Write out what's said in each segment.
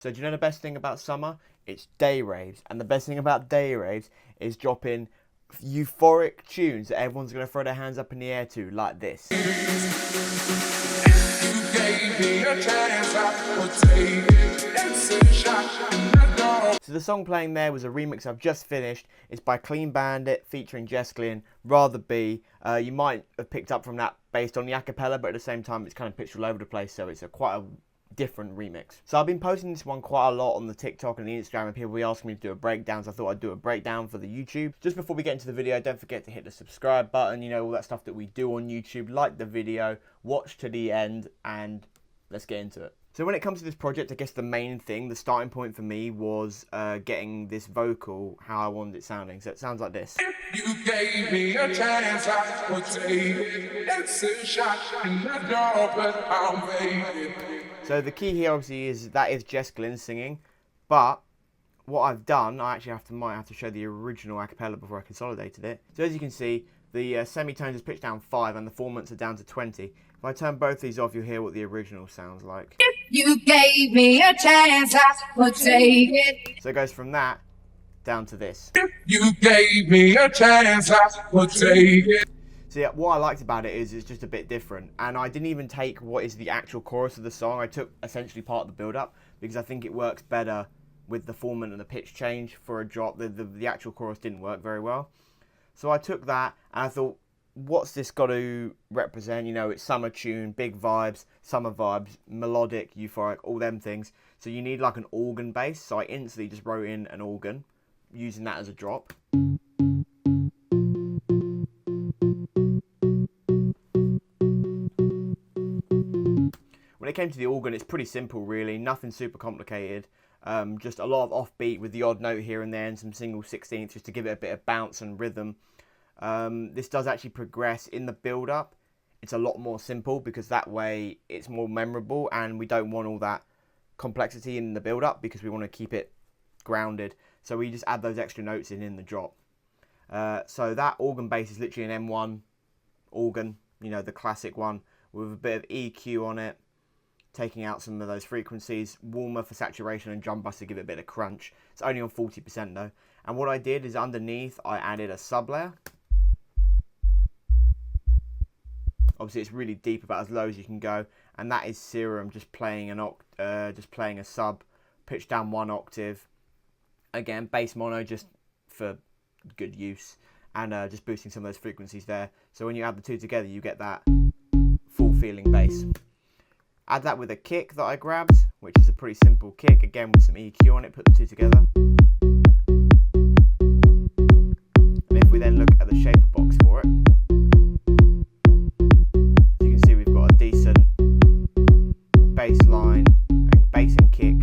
So do you know the best thing about summer? It's day raves. And the best thing about day raves is dropping euphoric tunes that everyone's going to throw their hands up in the air to, like this. So the song playing there was a remix I've just finished. It's by Clean Bandit featuring Jess Glynn, Rather Be. You might have picked up from that based on the acapella, but at the same time it's kind of pitched all over the place, so it's quite a different remix. So I've been posting this one quite a lot on the TikTok and the Instagram, and people be asking me to do a breakdown, so I thought I'd do a breakdown for the YouTube. Just before we get into the video, don't forget to hit the subscribe button, you know, all that stuff that we do on YouTube. Like the video, watch to the end, and let's get into it. So when it comes to this project, I guess the main thing, the starting point for me was getting this vocal how I wanted it sounding. So it sounds like this. You gave me a chance, I would take it. It's a shot in the door, but I'll make it. So the key here obviously is that is Jess Glynn singing, but what I've done, I actually might have to show the original acapella before I consolidated it. So as you can see, the semitones is pitched down 5 and the formants are down to 20. If I turn both these off, you'll hear what the original sounds like. You gave me a chance, I would take it. So it goes from that down to this. You gave me a chance, I would take it. So yeah, what I liked about it is it's just a bit different, and I didn't even take what is the actual chorus of the song. I took essentially part of the build-up because I think it works better with the formant and the pitch change for a drop. The actual chorus didn't work very well. So I took that and I thought, what's this got to represent? You know, it's summer tune, big vibes, summer vibes, melodic, euphoric, all them things. So you need like an organ bass. So I instantly just wrote in an organ, using that as a drop. When it came to the organ, it's pretty simple really, nothing super complicated. Just a lot of offbeat with the odd note here and there and some single 16ths just to give it a bit of bounce and rhythm. This does actually progress in the build-up. It's a lot more simple because that way it's more memorable, and we don't want all that complexity in the build-up because we want to keep it grounded. So we just add those extra notes in the drop. So that organ bass is literally an M1 organ, you know, the classic one, with a bit of EQ on it, taking out some of those frequencies, warmer for saturation and drum bus to give it a bit of crunch. It's only on 40% though. And what I did is underneath I added a sub layer. Obviously it's really deep, about as low as you can go, and that is Serum, just playing a sub, pitched down 1 octave. Again, bass mono just for good use, and just boosting some of those frequencies there. So when you add the two together, you get that full feeling bass. Add that with a kick that I grabbed, which is a pretty simple kick, again with some EQ on it, put the two together. And if we then look at the shaper box for it, you can see we've got a decent bass line and bass and kick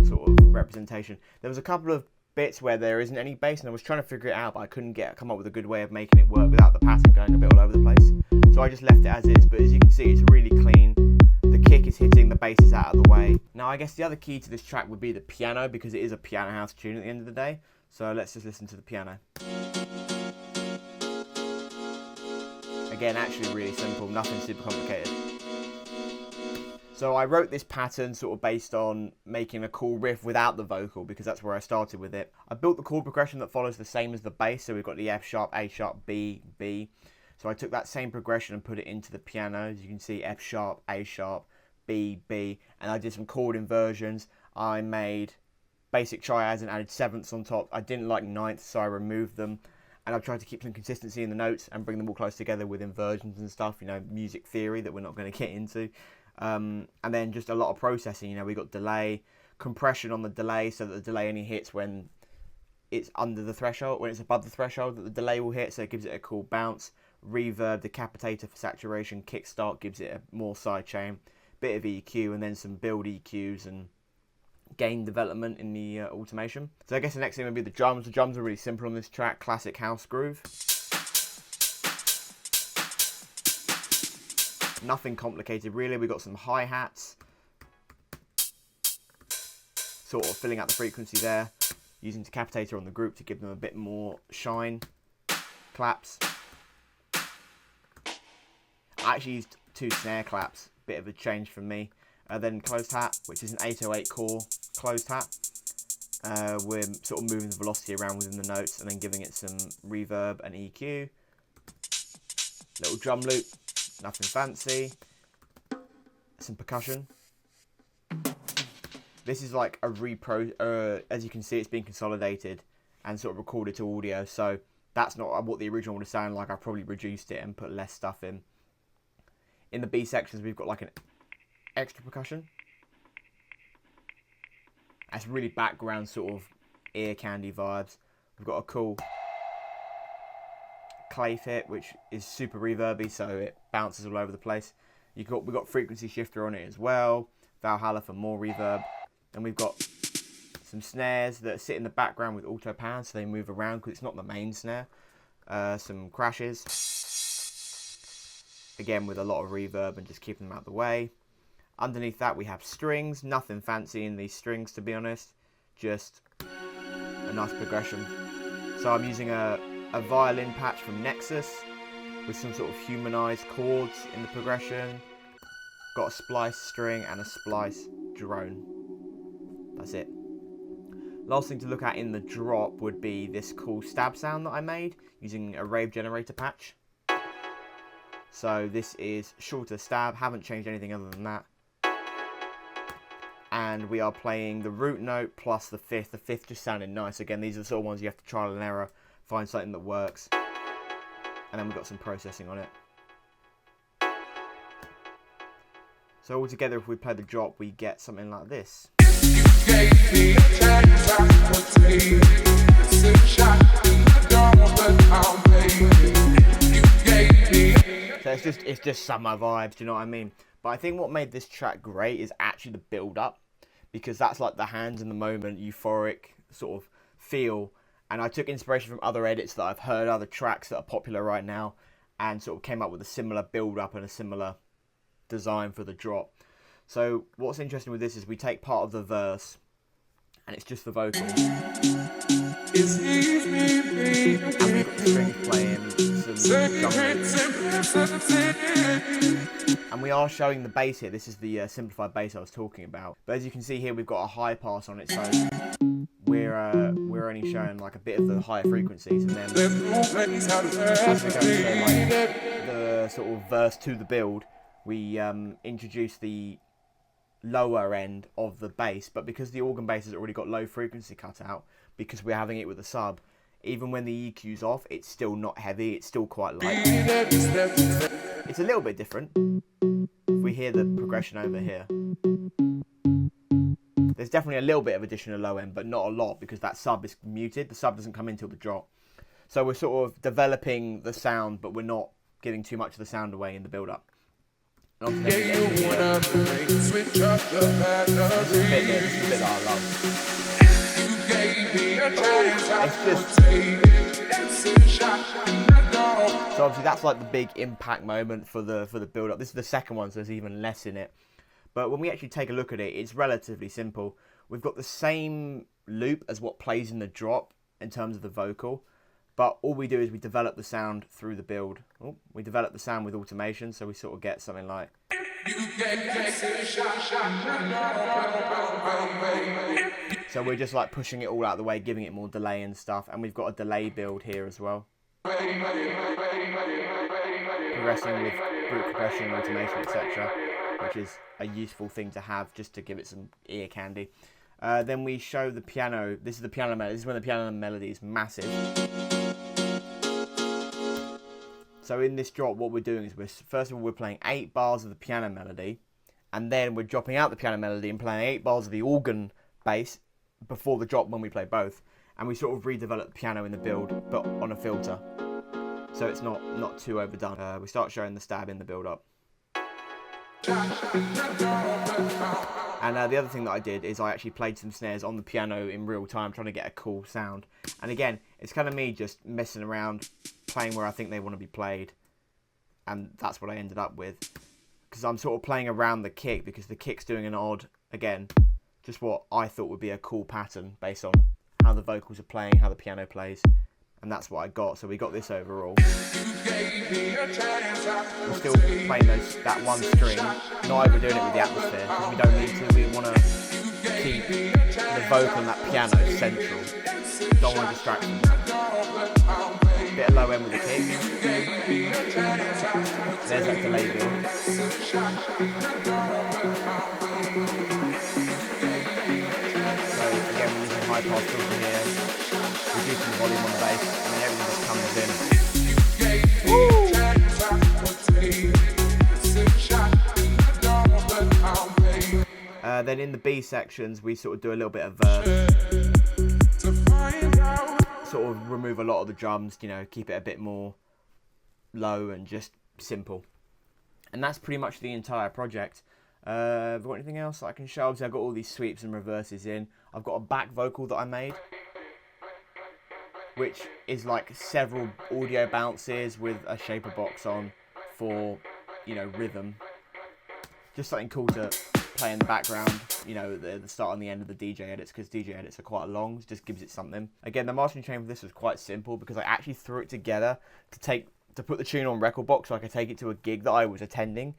sort of representation. There was a couple of bits where there isn't any bass, and I was trying to figure it out, but I couldn't come up with a good way of making it work without the pattern going a bit all over the place. So I just left it as is, but as you can see, it's really clean. The kick is hitting, the bass is out of the way. Now I guess the other key to this track would be the piano, because it is a piano house tune at the end of the day. So let's just listen to the piano. Again, actually really simple, nothing super complicated. So I wrote this pattern sort of based on making a cool riff without the vocal, because that's where I started with it. I built the chord progression that follows the same as the bass, so we've got the F sharp, A sharp, B, B. So I took that same progression and put it into the piano. As you can see, F sharp, A sharp, B, B, and I did some chord inversions. I made basic triads and added sevenths on top. I didn't like ninths, so I removed them. And I've tried to keep some consistency in the notes and bring them all close together with inversions and stuff, you know, music theory that we're not going to get into. And then just a lot of processing, you know, we got delay, compression on the delay, so that the delay only hits when it's under the threshold, when it's above the threshold that the delay will hit, so it gives it a cool bounce. Reverb, decapitator for saturation, kickstart gives it a more sidechain, bit of EQ, and then some build EQs and gain development in the automation. So I guess the next thing would be the drums. The drums are really simple on this track, classic house groove. Nothing complicated really. We got some hi-hats, sort of filling out the frequency there, using decapitator on the group to give them a bit more shine. Claps. I actually used 2 snare claps, bit of a change from me. Then closed hat, which is an 808 core closed hat. We're sort of moving the velocity around within the notes and then giving it some reverb and EQ. Little drum loop, nothing fancy. Some percussion. This is like a repro, as you can see, it's been consolidated and sort of recorded to audio, so that's not what the original would have sounded like. I probably reduced it and put less stuff in. In the B sections, we've got like an extra percussion. That's really background sort of ear candy vibes. We've got a cool clay fit, which is super reverby, so it bounces all over the place. We've got frequency shifter on it as well. Valhalla for more reverb. And we've got some snares that sit in the background with auto pan, so they move around because it's not the main snare. Some crashes. Again, with a lot of reverb and just keeping them out of the way. Underneath that, we have strings. Nothing fancy in these strings, to be honest. Just a nice progression. So I'm using a violin patch from Nexus with some sort of humanized chords in the progression. Got a splice string and a splice drone. That's it. Last thing to look at in the drop would be this cool stab sound that I made using a rave generator patch. So this is shorter stab, haven't changed anything other than that. And we are playing the root note plus the fifth. The fifth just sounded nice. Again, these are the sort of ones you have to trial and error, find something that works. And then we've got some processing on it. So altogether, if we play the drop, we get something like this. So it's just summer vibes, do you know what I mean? But I think what made this track great is actually the build up, because that's like the hands in the moment, euphoric sort of feel. And I took inspiration from other edits that I've heard, other tracks that are popular right now, and sort of came up with a similar build up and a similar design for the drop. So what's interesting with this is we take part of the verse and it's just the vocal. And we've got the strings playing, some and we are showing the bass here. This is the simplified bass I was talking about. But as you can see here, we've got a high pass on it, so we're only showing like a bit of the higher frequencies, and then as we go into like the sort of verse to the build, we introduce the lower end of the bass, but because the organ bass has already got low frequency cut out, because we're having it with a sub, even when the EQ's off, it's still not heavy, it's still quite light. It's a little bit different. If we hear the progression over here, there's definitely a little bit of additional low end, but not a lot, because that sub is muted. The sub doesn't come in till the drop. So we're sort of developing the sound, but we're not giving too much of the sound away in the build-up. This is the bit that I love. So obviously that's like the big impact moment for the build-up. This is the second one, so there's even less in it. But when we actually take a look at it, it's relatively simple. We've got the same loop as what plays in the drop in terms of the vocal, but all we do is we develop the sound through the build. Oh, we develop the sound with automation, so we sort of get something like. So we're just like pushing it all out of the way, giving it more delay and stuff, and we've got a delay build here as well. Progressing with brute compression, automation, etc., which is a useful thing to have just to give it some ear candy. Then we show the piano. This is the piano melody. This is when the piano melody is massive. So in this drop, what we're doing is first of all we're playing 8 bars of the piano melody, and then we're dropping out the piano melody and playing 8 bars of the organ bass before the drop when we play both, and we sort of redevelop the piano in the build, but on a filter, so it's not too overdone. We start showing the stab in the build up. And the other thing that I did is I actually played some snares on the piano in real time, trying to get a cool sound. And again, it's kind of me just messing around, playing where I think they want to be played. And that's what I ended up with. Because I'm sort of playing around the kick, because the kick's doing an odd, again, just what I thought would be a cool pattern based on how the vocals are playing, how the piano plays. and that's what I got. So we got this overall. You gave me a chance, I We're would still take playing that one string, not overdoing it with the atmosphere, because we don't need to. We want to keep the vocal and that piano central. Don't want to distract them. Bit of low end with the kick. There's that delay build. So again, we're using high pass filter here, reducing the volume on the bass, and then everything just comes in. Then in the B sections, we sort of do a little bit of verse, sort of remove a lot of the drums, you know, keep it a bit more low and just simple. And that's pretty much the entire project. Have I got anything else that I can show? Obviously, I've got all these sweeps and reverses in. I've got a back vocal that I made, which is like several audio bounces with a shaper box on for, you know, rhythm. Just something cool to play in the background, you know, the start and the end of the DJ edits, because DJ edits are quite long. It just gives it something. Again, the mastering chain for this was quite simple because I actually threw it together to put the tune on record box so I could take it to a gig that I was attending,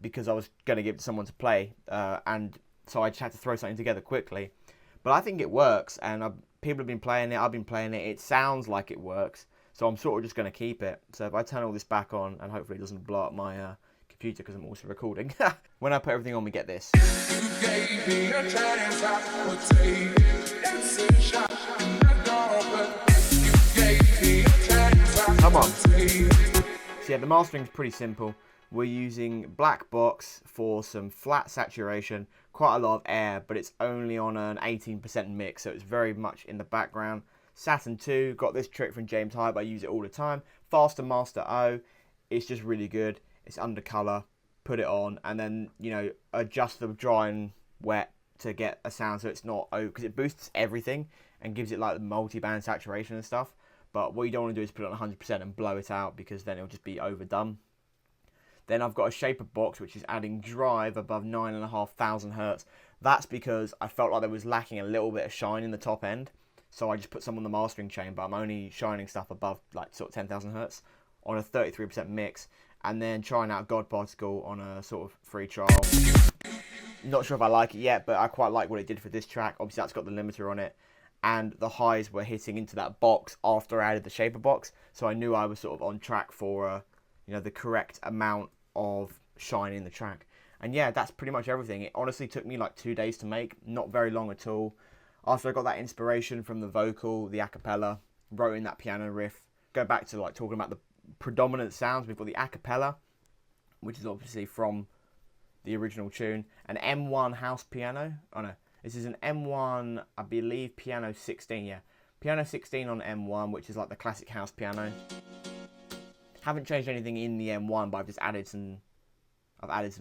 because I was going to give it to someone to play, and so I just had to throw something together quickly. But I think it works, and people have been playing it, I've been playing it, it sounds like it works, so I'm sort of just going to keep it. So if I turn all this back on, and hopefully it doesn't blow up my computer because I'm also recording, when I put everything on, we get this. You gave me a chance, I would take it. It's a shot in the dark, but you gave me a chance, I Come on. would take it. So yeah, the mastering's pretty simple. We're using black box for some flat saturation, quite a lot of air, but it's only on an 18% mix, so it's very much in the background. Saturn 2, got this trick from James Hype, I use it all the time. Faster Master O, it's just really good. It's under color, put it on, and then, you know, adjust the dry and wet to get a sound so it's not, because it boosts everything and gives it like the multi-band saturation and stuff. But what you don't want to do is put it on 100% and blow it out, because then it'll just be overdone. Then I've got a shaper box, which is adding drive above 9,500 hertz. That's because I felt like there was lacking a little bit of shine in the top end. So I just put some on the mastering chain, but I'm only shining stuff above like sort of 10,000 hertz on a 33% mix. And then trying out God Particle on a sort of free trial. Not sure if I like it yet, but I quite like what it did for this track. Obviously that's got the limiter on it. And the highs were hitting into that box after I added the shaper box. So I knew I was sort of on track for, you know, the correct amount of shine in the track. And yeah, that's pretty much everything. It honestly took me like 2 days to make, not very long at all. After I got that inspiration from the vocal, the acapella, wrote in that piano riff, go back to like talking about the predominant sounds. We've got the acapella, which is obviously from the original tune, an M1 house piano. Oh no, this is an M1, I believe, piano 16, yeah. Piano 16 on M1, which is like the classic house piano. Haven't changed anything in the M1, but I've just added some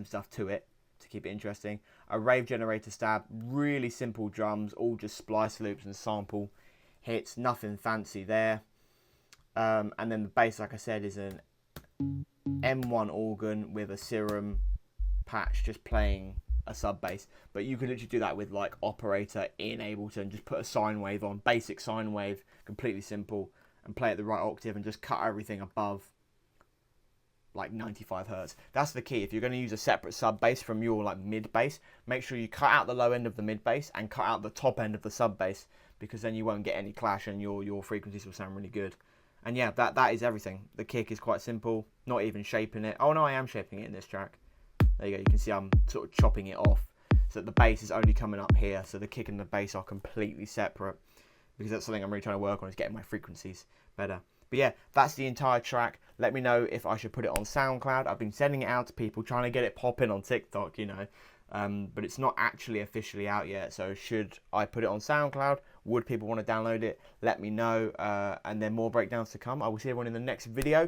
stuff to it to keep it interesting. A rave generator stab, really simple drums, all just splice loops and sample hits, nothing fancy there. And then the bass, like I said, is an M1 organ with a serum patch just playing a sub bass. But you could literally do that with like Operator in Ableton, just put a sine wave on, basic sine wave, completely simple, and play at the right octave and just cut everything above like 95 hertz. That's the key. If you're going to use a separate sub bass from your like mid bass, make sure you cut out the low end of the mid bass and cut out the top end of the sub bass, because then you won't get any clash and your frequencies will sound really good. And yeah, that is everything. The kick is quite simple, not even shaping it. Oh no, I am shaping it in this track. There you go, you can see I'm sort of chopping it off so that the bass is only coming up here, so the kick and the bass are completely separate, because that's something I'm really trying to work on, is getting my frequencies better. But yeah, that's the entire track. Let me know if I should put it on SoundCloud. I've been sending it out to people, trying to get it popping on TikTok, you know. But it's not actually officially out yet, so should I put it on SoundCloud? Would people want to download it? Let me know, and then more breakdowns to come. I will see everyone in the next video.